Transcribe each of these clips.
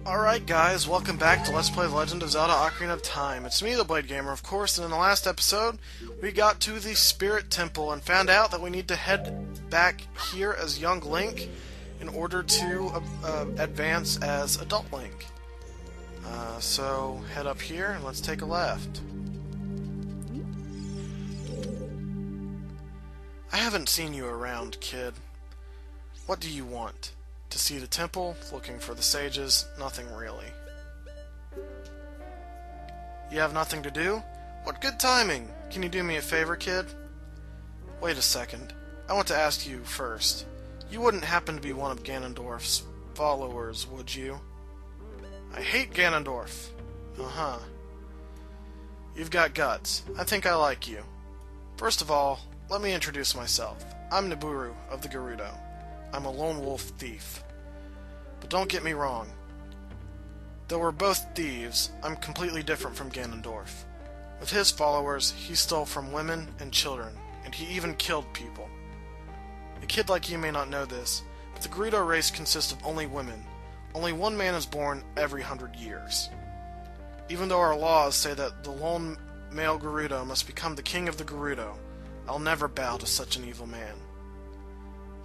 Alright guys, welcome back to Let's Play The Legend of Zelda Ocarina of Time. It's me, TheBladeGamer, of course, and in the last episode, we got to the Spirit Temple and found out that we need to head back here as young Link in order to advance as adult Link. So, head up here and let's take a left. I haven't seen you around, kid. What do you want? To see the temple, looking for the sages, nothing really. You have nothing to do? What good timing! Can you do me a favor, kid? Wait a second. I want to ask you first. You wouldn't happen to be one of Ganondorf's followers, would you? I hate Ganondorf. Uh-huh. You've got guts. I think I like you. First of all, let me introduce myself. I'm Niburu of the Gerudo. I'm a lone wolf thief. But don't get me wrong. Though we're both thieves, I'm completely different from Ganondorf. With his followers, he stole from women and children, and he even killed people. A kid like you may not know this, but the Gerudo race consists of only women. Only one man is born every 100 years. Even though our laws say that the lone male Gerudo must become the king of the Gerudo, I'll never bow to such an evil man.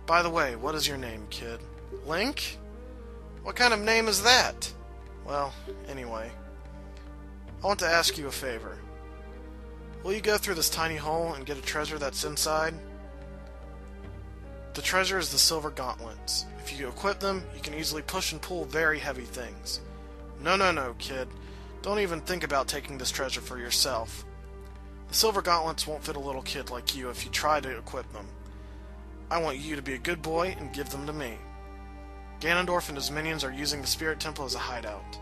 By the way, what is your name, kid? Link? What kind of name is that? Well, anyway. I want to ask you a favor. Will you go through this tiny hole and get a treasure that's inside? The treasure is the silver gauntlets. If you equip them, you can easily push and pull very heavy things. No, kid. Don't even think about taking this treasure for yourself. The silver gauntlets won't fit a little kid like you if you try to equip them. I want you to be a good boy and give them to me. Ganondorf and his minions are using the Spirit Temple as a hideout.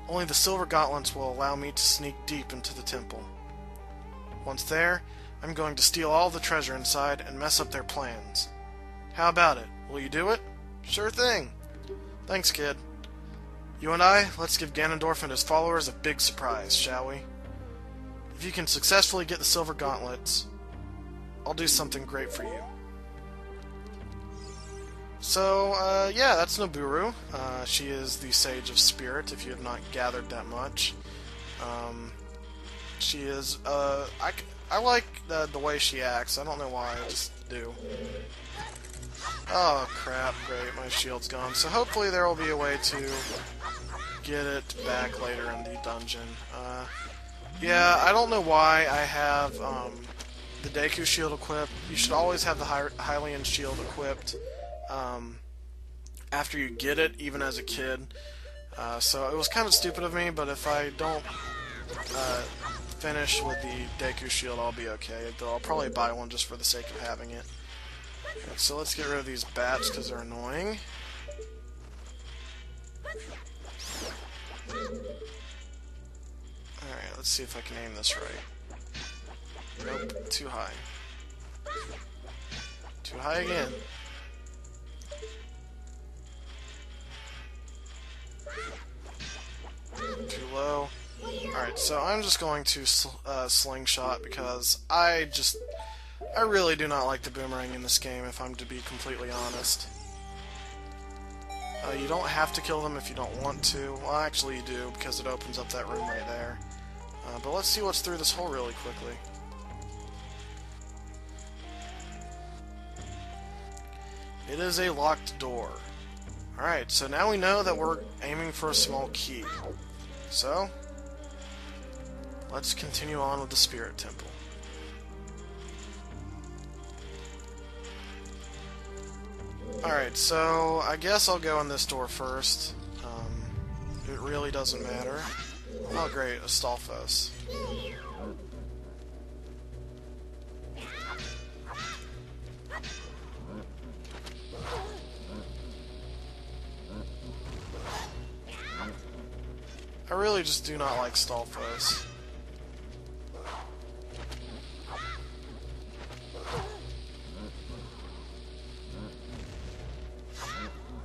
Only the silver gauntlets will allow me to sneak deep into the temple. Once there, I'm going to steal all the treasure inside and mess up their plans. How about it? Will you do it? Sure thing. Thanks, kid. You and I, let's give Ganondorf and his followers a big surprise, shall we? If you can successfully get the silver gauntlets, I'll do something great for you. So, yeah, that's Niburu. She is the Sage of Spirit, if you have not gathered that much. She is, I like the way she acts. I don't know why, I just do. Oh, crap, great, my shield's gone. So hopefully there will be a way to get it back later in the dungeon. Yeah, I don't know why I have, the Deku shield equipped. You should always have the Hylian shield equipped after you get it, even as a kid. So it was kind of stupid of me, but if I don't finish with the Deku shield, I'll be okay. Though I'll probably buy one just for the sake of having it. So let's get rid of these bats because they're annoying. Alright, let's see if I can aim this right. Nope, too high. Too high again. Too low. Alright, so I'm just going to slingshot because I really do not like the boomerang in this game, if I'm to be completely honest. You don't have to kill them if you don't want to. Well, actually you do, because it opens up that room right there. But let's see what's through this hole really quickly. It is a locked door. Alright, so now we know that we're aiming for a small key. So, let's continue on with the Spirit Temple. Alright, so I guess I'll go in this door first. It really doesn't matter. Oh great, Astolphos. I really just do not like Astolphos.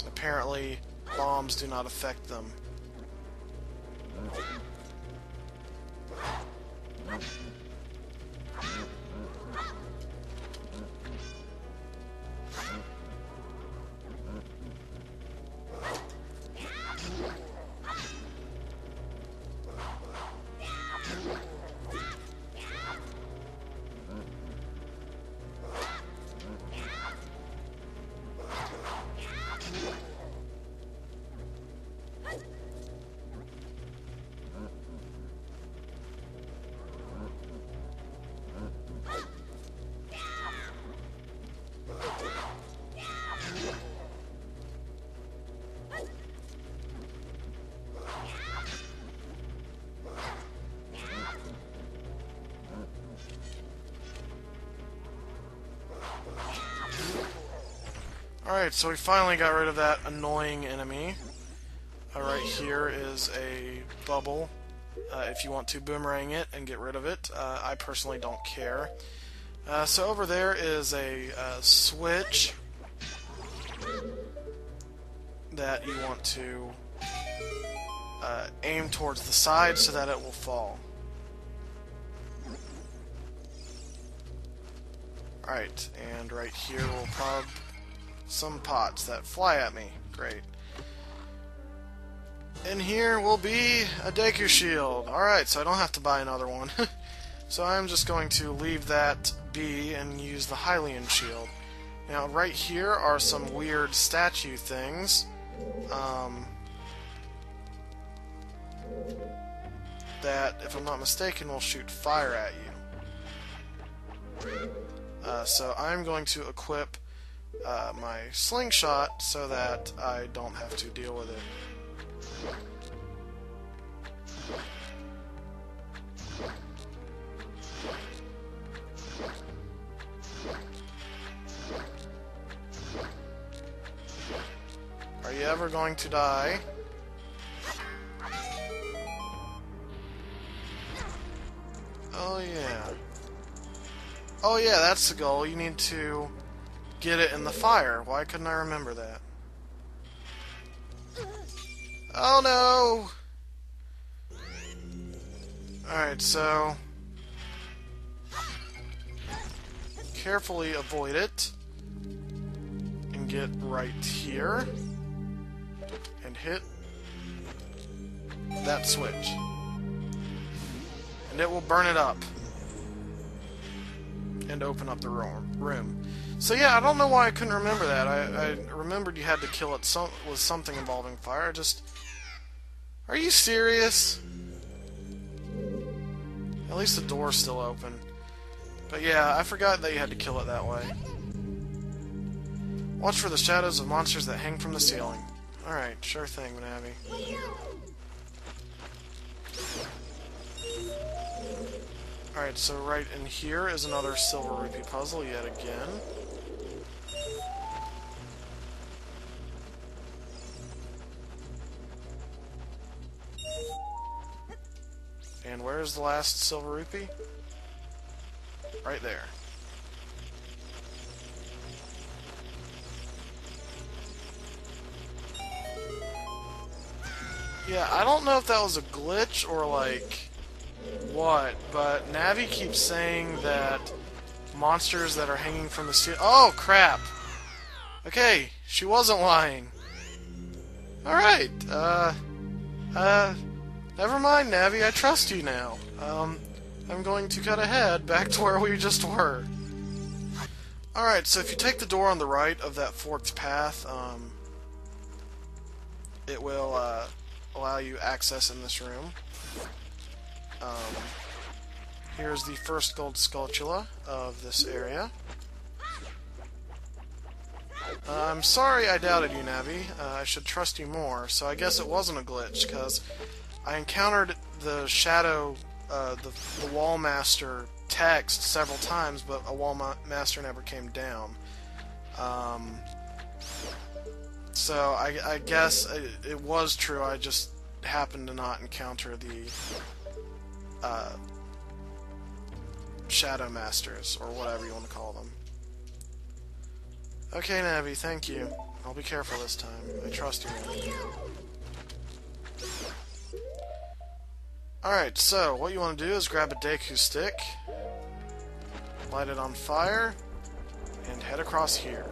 Apparently, bombs do not affect them. Alright, so we finally got rid of that annoying enemy. Right here is a bubble. If you want to boomerang it and get rid of it. I personally don't care. So over there is a switch that you want to aim towards the side so that it will fall. Alright, and right here we'll prob some pots that fly at me. Great. And here will be a Deku Shield. Alright, so I don't have to buy another one. So I'm just going to leave that be and use the Hylian Shield. Now, right here are some weird statue things. That, if I'm not mistaken, will shoot fire at you. So I'm going to equip my slingshot so that I don't have to deal with it. Are you ever going to die? Oh yeah. Oh yeah, that's the goal. You need to get it in the fire. Why couldn't I remember that? Oh no! Alright, so carefully avoid it and get right here and hit that switch. And it will burn it up and open up the room. So yeah, I don't know why I couldn't remember that. I remembered you had to kill it with something involving fire. Are you serious? At least the door's still open. But yeah, I forgot that you had to kill it that way. Watch for the shadows of monsters that hang from the ceiling. Alright, sure thing, Navi. Alright, so right in here is another silver rupee puzzle yet again. And where's the last silver rupee? Right there. Yeah, I don't know if that was a glitch or like what, but Navi keeps saying that monsters that are hanging from the ceiling. Oh crap! Okay, she wasn't lying. Alright, never mind, Navi, I trust you now. I'm going to cut ahead back to where we just were. Alright, so if you take the door on the right of that forked path, it will, allow you access in this room. Here's the first gold skulltula of this area. I'm sorry I doubted you, Navi. I should trust you more, so I guess it wasn't a glitch, because I encountered the shadow, the wall master text several times, but a wall master never came down. So I guess it was true, I just happened to not encounter the shadow masters, or whatever you want to call them. Okay, Navi, thank you. I'll be careful this time. I trust you, Navi. Alright, so what you want to do is grab a Deku stick, light it on fire, and head across here.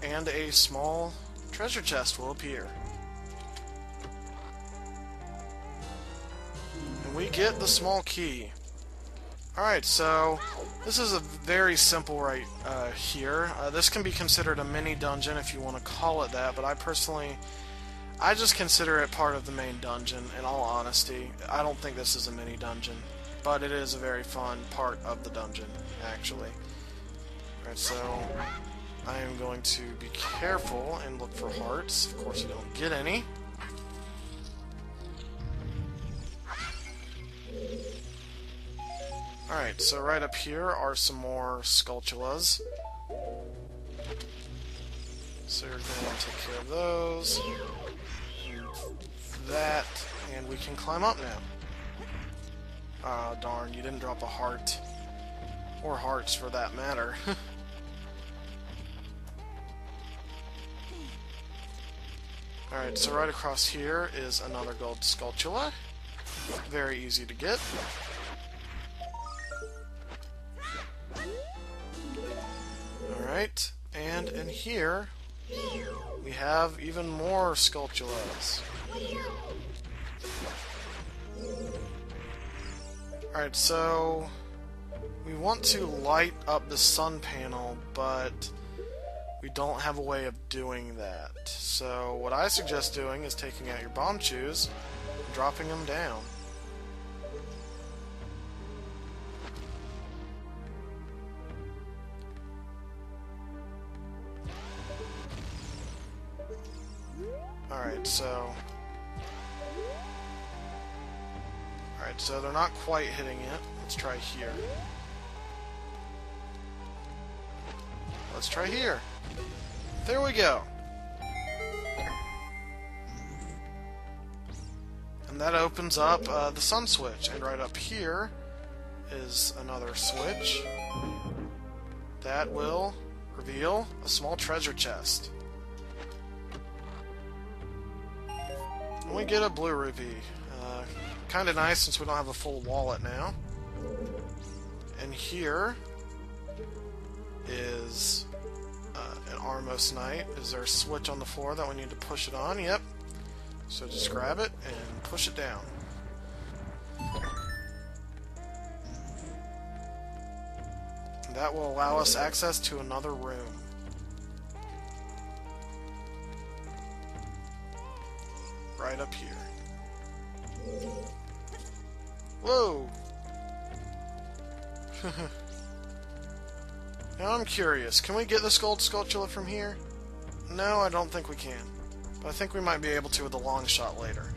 And a small treasure chest will appear. And we get the small key. Alright, so this is a very simple right here. This can be considered a mini dungeon if you want to call it that, but I just consider it part of the main dungeon, in all honesty. I don't think this is a mini dungeon, but it is a very fun part of the dungeon, actually. Alright, so I am going to be careful and look for hearts. Of course, you don't get any. Alright, so right up here are some more Skulltulas. So you're going to take care of those. That, and we can climb up now. Ah, darn, you didn't drop a heart. Or hearts, for that matter. Alright, so right across here is another gold Skulltula. Very easy to get. Alright, and in here we have even more Skulltulas. Alright, so we want to light up the sun panel, but we don't have a way of doing that. So what I suggest doing is taking out your bomb shoes and dropping them down. Alright, so they're not quite hitting it. Let's try here. Let's try here. There we go. And that opens up the sun switch. And right up here is another switch that will reveal a small treasure chest. And we get a blue rupee. Kinda nice since we don't have a full wallet now. And here is an Armos Knight. Is there a switch on the floor that we need to push it on? Yep. So just grab it and push it down. That will allow us access to another room. Right up here. Whoa! Now I'm curious, can we get this gold Skulltula from here? No, I don't think we can. But I think we might be able to with a long shot later.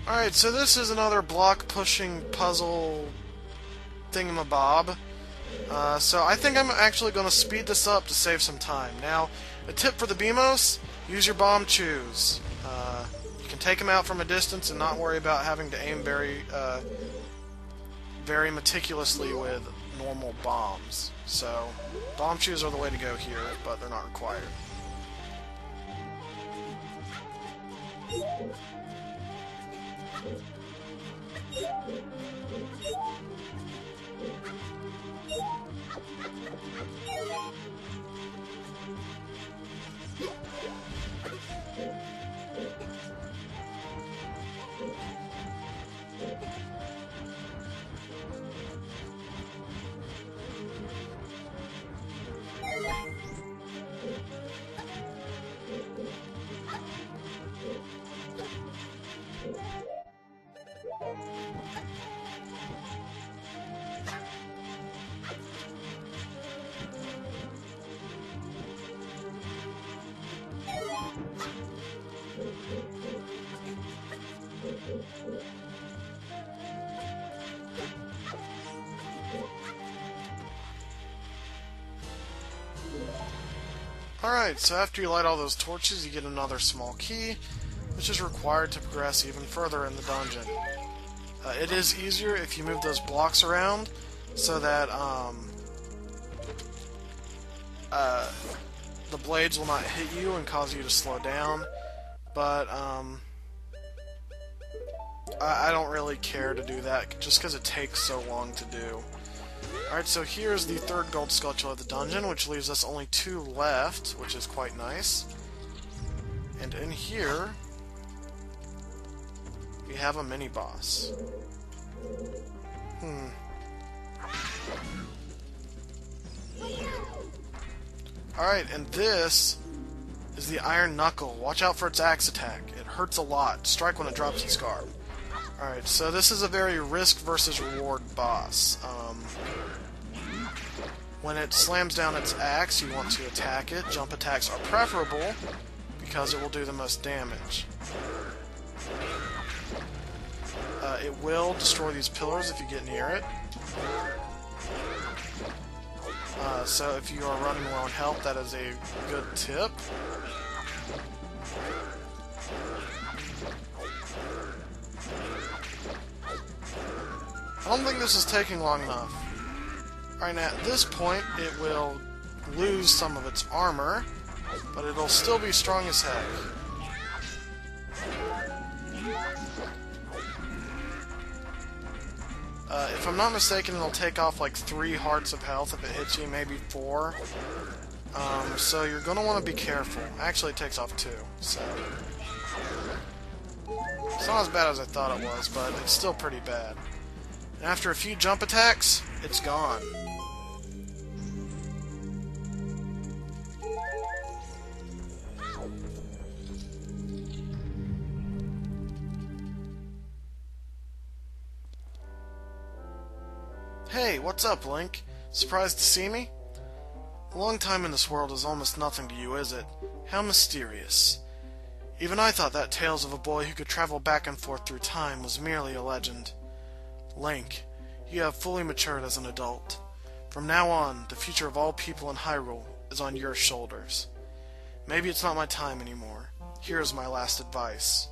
Alright, so this is another block-pushing puzzle thingamabob. So I think I'm actually going to speed this up to save some time. Now, a tip for the BMOS, use your bomb chews. You can take them out from a distance and not worry about having to aim very meticulously with normal bombs. So, bomb chews are the way to go here, but they're not required. Alright, so after you light all those torches, you get another small key, which is required to progress even further in the dungeon. It is easier if you move those blocks around, so that the blades will not hit you and cause you to slow down, but I don't really care to do that, just because it takes so long to do. Alright, so here's the third gold Skulltula of the dungeon, which leaves us only 2 left, which is quite nice. And in here, we have a mini-boss. Alright, and this is the Iron Knuckle. Watch out for its axe attack. It hurts a lot. Strike when it drops its guard. Alright, so this is a very risk versus reward boss. When it slams down its axe, you want to attack it. Jump attacks are preferable because it will do the most damage. It will destroy these pillars if you get near it. So if you are running low on health, that is a good tip. I don't think this is taking long enough. Alright, now at this point, it will lose some of its armor, but it'll still be strong as heck. If I'm not mistaken, it'll take off like 3 hearts of health if it hits you, maybe 4. So you're going to want to be careful. Actually, it takes off 2, so... It's not as bad as I thought it was, but it's still pretty bad. And after a few jump attacks, it's gone. Hey, what's up, Link? Surprised to see me? A long time in this world is almost nothing to you, is it? How mysterious. Even I thought that tales of a boy who could travel back and forth through time was merely a legend. Link, you have fully matured as an adult. From now on, the future of all people in Hyrule is on your shoulders. Maybe it's not my time anymore. Here is my last advice.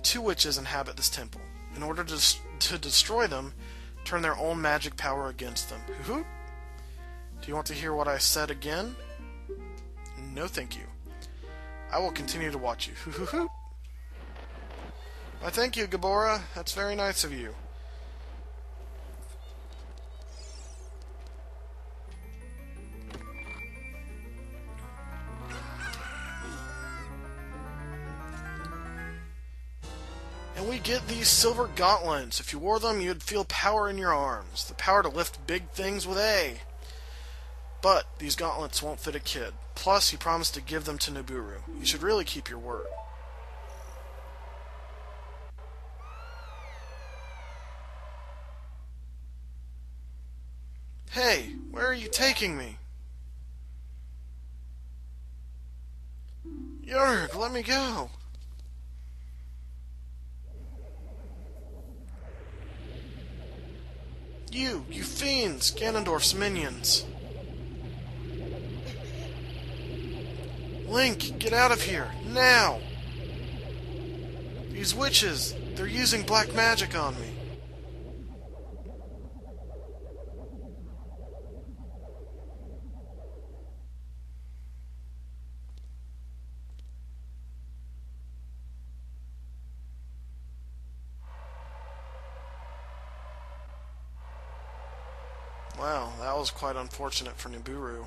2 witches inhabit this temple. In order to destroy them, turn their own magic power against them. Hoo-hoo! Do you want to hear what I said again? No, thank you. I will continue to watch you. Hoo-hoo-hoo! Why, thank you, Gabora. That's very nice of you. And we get these silver gauntlets. If you wore them, you'd feel power in your arms. The power to lift big things with A. But these gauntlets won't fit a kid. Plus, you promised to give them to Nibiru. You should really keep your word. Hey, where are you taking me? Yerg, let me go. You fiends, Ganondorf's minions. Link, get out of here, now! These witches, they're using black magic on me. Wow, that was quite unfortunate for Nibiru.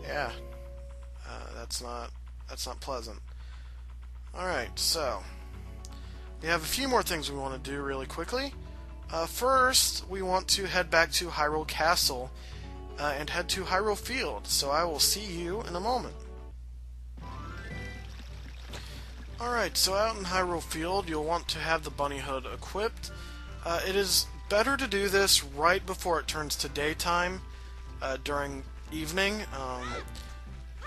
Yeah, that's not pleasant. Alright, so we have a few more things we want to do really quickly. First, we want to head back to Hyrule Castle and head to Hyrule Field, so I will see you in a moment. Alright, so out in Hyrule Field, you'll want to have the bunny hood equipped. It is better to do this right before it turns to daytime, during evening,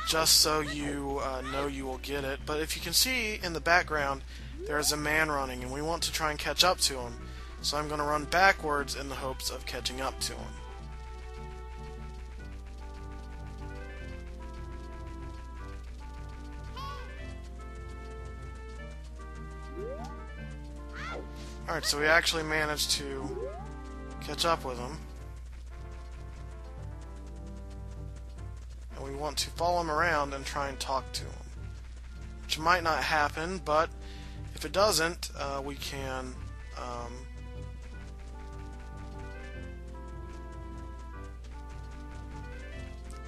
just so you know you will get it. But if you can see in the background, there's a man running, and we want to try and catch up to him. So I'm going to run backwards in the hopes of catching up to him. Alright, so we actually managed to catch up with him. And we want to follow him around and try and talk to him. Which might not happen, but if it doesn't, we can...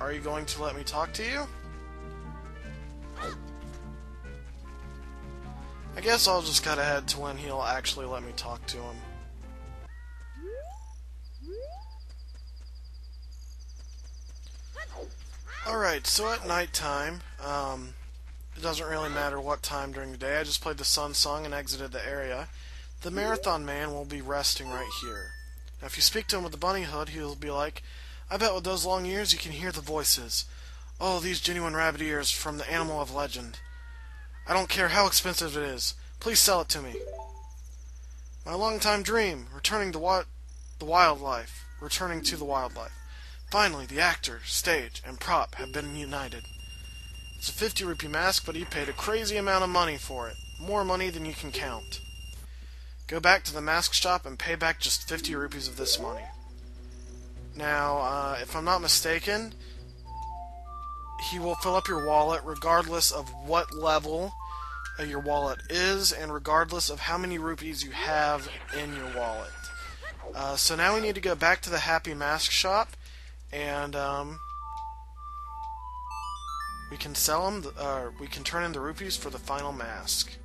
Are you going to let me talk to you? I guess I'll just cut ahead to when he'll actually let me talk to him. Alright, so at nighttime, it doesn't really matter what time during the day, I just played the Sun Song and exited the area. The Marathon Man will be resting right here. Now if you speak to him with the bunny hood, he'll be like, I bet with those long ears you can hear the voices. Oh, these genuine rabbit ears from the animal of legend. I don't care how expensive it is. Please sell it to me. My longtime dream, returning to the wildlife. Finally, the actor, stage, and prop have been united. It's a 50 rupee mask, but he paid a crazy amount of money for it. More money than you can count. Go back to the mask shop and pay back just 50 rupees of this money. Now, if I'm not mistaken, he will fill up your wallet regardless of what level your wallet is and regardless of how many rupees you have in your wallet. So now we need to go back to the Happy Mask shop and we can sell them, we can turn in the rupees for the final mask.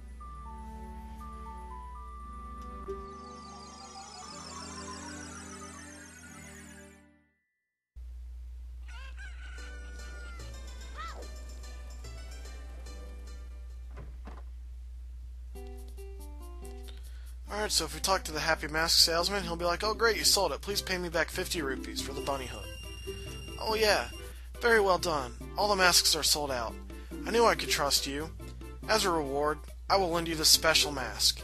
Alright, so if we talk to the Happy Mask salesman, he'll be like, "Oh great, you sold it. Please pay me back 50 rupees for the bunny hood." "Oh yeah, very well done. All the masks are sold out. I knew I could trust you. As a reward, I will lend you this special mask."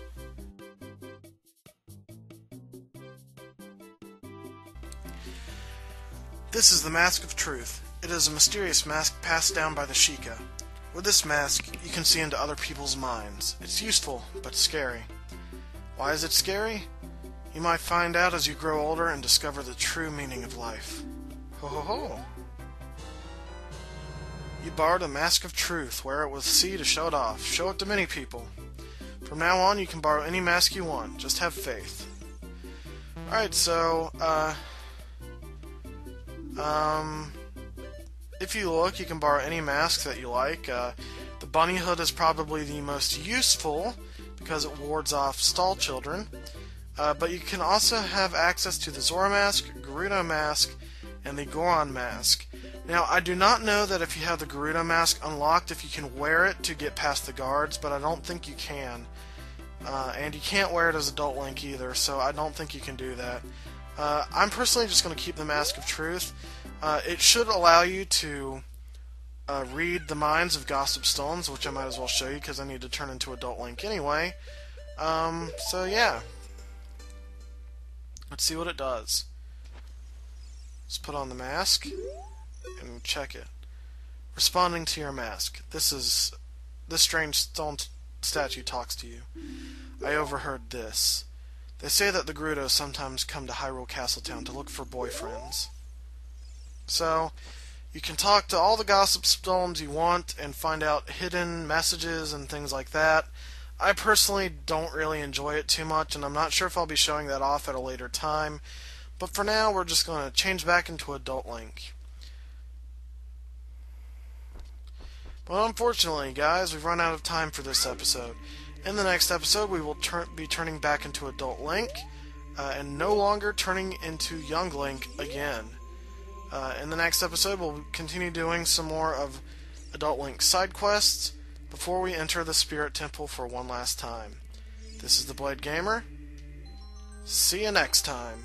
This is the Mask of Truth. It is a mysterious mask passed down by the Sheikah. With this mask, you can see into other people's minds. It's useful, but scary. Why is it scary? You might find out as you grow older and discover the true meaning of life. Ho ho ho! You borrowed a Mask of Truth. Wear it with C to show it off. Show it to many people. From now on, you can borrow any mask you want. Just have faith. Alright, so, if you look, you can borrow any mask that you like. The bunny hood is probably the most useful because it wards off stall children. But you can also have access to the Zora mask, Gerudo mask, and the Goron mask. Now, I do not know that if you have the Gerudo mask unlocked, if you can wear it to get past the guards, but I don't think you can. And you can't wear it as Adult Link either, so I don't think you can do that. I'm personally just going to keep the Mask of Truth. It should allow you to read the minds of Gossip Stones, which I might as well show you because I need to turn into Adult Link anyway. So yeah. Let's see what it does. Let's put on the mask and check it. Responding to your mask. This strange stone statue talks to you. I overheard this. They say that the Gerudos sometimes come to Hyrule Castletown to look for boyfriends. So, you can talk to all the Gossip Stones you want and find out hidden messages and things like that. I personally don't really enjoy it too much, and I'm not sure if I'll be showing that off at a later time. But for now, we're just going to change back into Adult Link. But unfortunately, guys, we've run out of time for this episode. In the next episode, we will be turning back into Adult Link, and no longer turning into Young Link again. In the next episode, we'll continue doing some more of Adult Link's side quests before we enter the Spirit Temple for one last time. This is TheBladeGamer. See you next time.